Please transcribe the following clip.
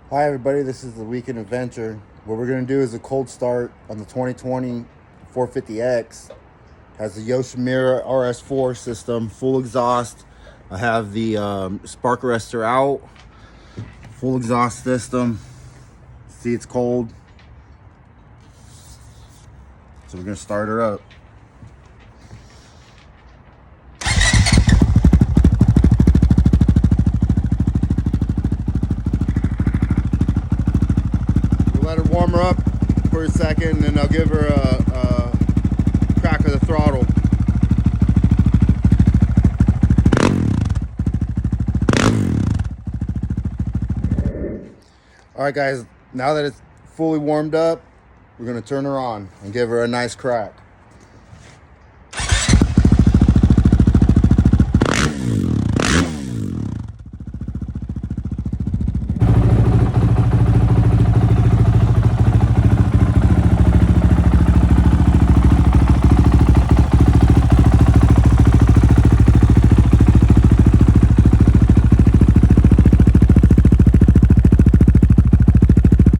Hi everybody, this is the Weekend Adventure. What we're going to do is a cold start on the 2020 450X. Has the Yoshimura RS4 system, full exhaust. I have the spark arrestor out, full exhaust system. See, it's cold. So we're going to start her up. Let her warm her up for a second, and I'll give her a crack of the throttle. All right, guys, now that it's fully warmed up, we're gonna turn her on and give her a nice crack.